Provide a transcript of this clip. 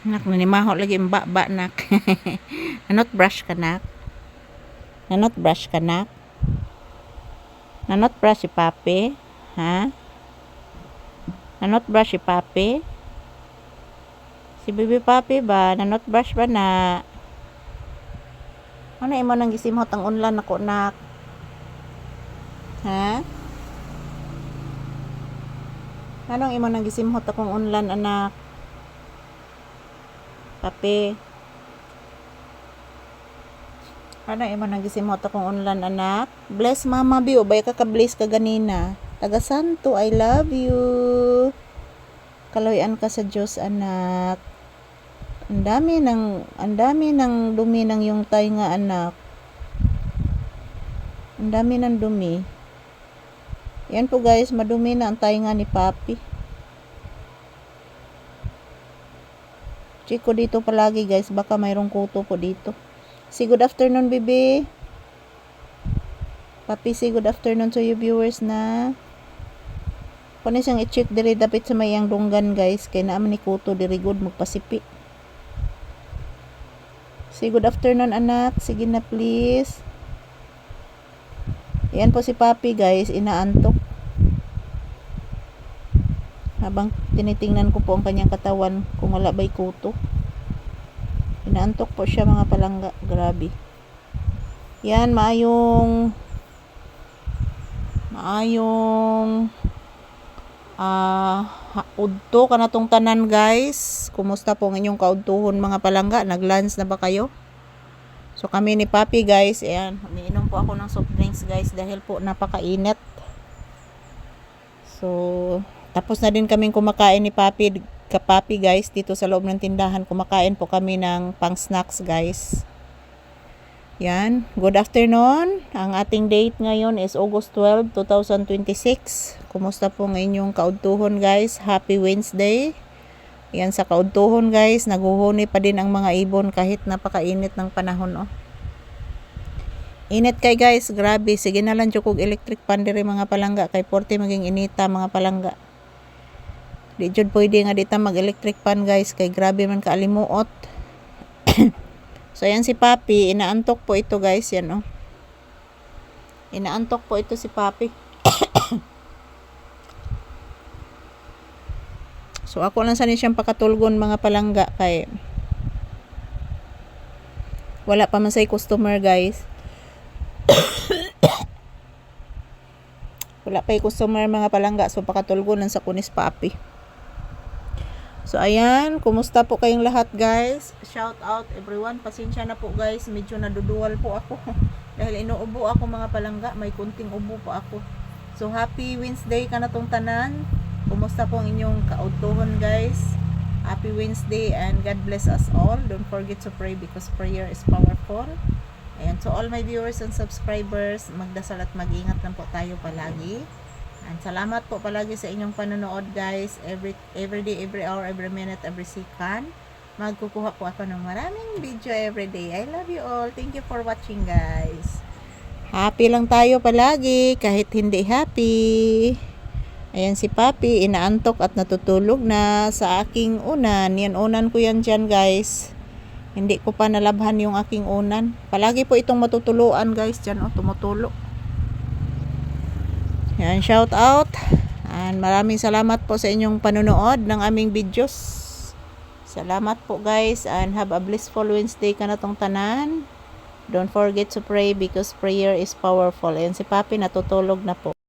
Nak, nanimaho lagi ang ba nak. Nanot brush ka nak. Nanot brush ka nak. Nanot brush si papi. Ha? Nanot brush si papi. Si baby papi ba? Nanot brush ba na? Ano imo nang gisimhot ang unlan ako nak? Ha? Anong imo nang gisimhot akong unlan anak? Papi. Ano imo nang gisimhot akong unlan anak? Bless mama bi, ubay ka ka-bless ka ganina. Taga Santo, I love you. Kaloyan ka sa Diyos anak. Ang dami ng dumi ng yung tainga anak. Ang dami ng dumi. Yan po guys, madumi na ang tainga ni papi. Check ko dito palagi guys, baka mayroong kuto po dito. Say good afternoon baby. Papi, say good afternoon to you viewers na. Kung isang i-check diri dapit sa mayang dunggan guys, kay naaman ni kuto diri good magpasipi. Say good afternoon anak, sige na please. Yan po si papi guys, inaantok. Habang tinitingnan ko po ang kanyang katawan kung wala ba'y kuto. Inaantok po siya mga palangga. Grabe. Yan, maayong udto ka na tong tanan guys. Kumusta po ang inyong kaudtuhon mga palangga? Nag-lunch na ba kayo? So kami ni papi guys, ayan, umiinom po ako ng soft drinks guys dahil po napakainit. So tapos na din kaming kumakain ni papi, kapapi guys, dito sa loob ng tindahan. Kumakain po kami ng pang snacks guys. Yan, good afternoon. Ang ating date ngayon is August 12, 2026. Kumusta po ng inyong kaudtuhon guys? Happy Wednesday. Yan sa kaudtuhon guys, naguhuni pa din ang mga ibon kahit napakainit ng panahon oh. Init kay guys, grabe. Sige na lang jukog electric pan diri mga palangga kay porte maging inita mga palangga. Di jud pwede nga dita mag electric pan guys kay grabe man kaalimuot. So yan si papi, inaantok po ito guys, yan oh. Inaantok po ito si papi. So ako lang sana siyang pakatulgon mga palangga kay wala pa man say customer guys. Wala pa yung customer mga palangga, so pakatulgon lang sa kunis papi. So ayan, kumusta po kayong lahat guys? Shout out everyone. Pasensya na po guys, medyo naduduwal po ako dahil inuubo ako mga palangga, may kunting ubo po ako. So happy Wednesday ka na tong tanan. Kumusta po ang inyong kaudtuhon guys? Happy Wednesday and God bless us all. Don't forget to pray because prayer is powerful. Ayan, to all my viewers and subscribers, magdasal at mag-ingat lang po tayo palagi. And salamat po palagi sa inyong panonood guys. Every day, every hour, every minute, every second. Magkukuha po ako ng maraming video every day. I love you all. Thank you for watching guys. Happy lang tayo palagi kahit hindi happy. Ayan si papi, inaantok at natutulog na sa aking unan. Yan, unan ko yan dyan guys. Hindi ko pa nalabhan yung aking unan. Palagi po itong matutuluan guys dyan, oh, tumutulo. Yan, shout out. And maraming salamat po sa inyong panunood ng aming videos. Salamat po guys and have a blissful Wednesday ka na tong tanan. Don't forget to pray because prayer is powerful. Ayan si papi, natutulog na po.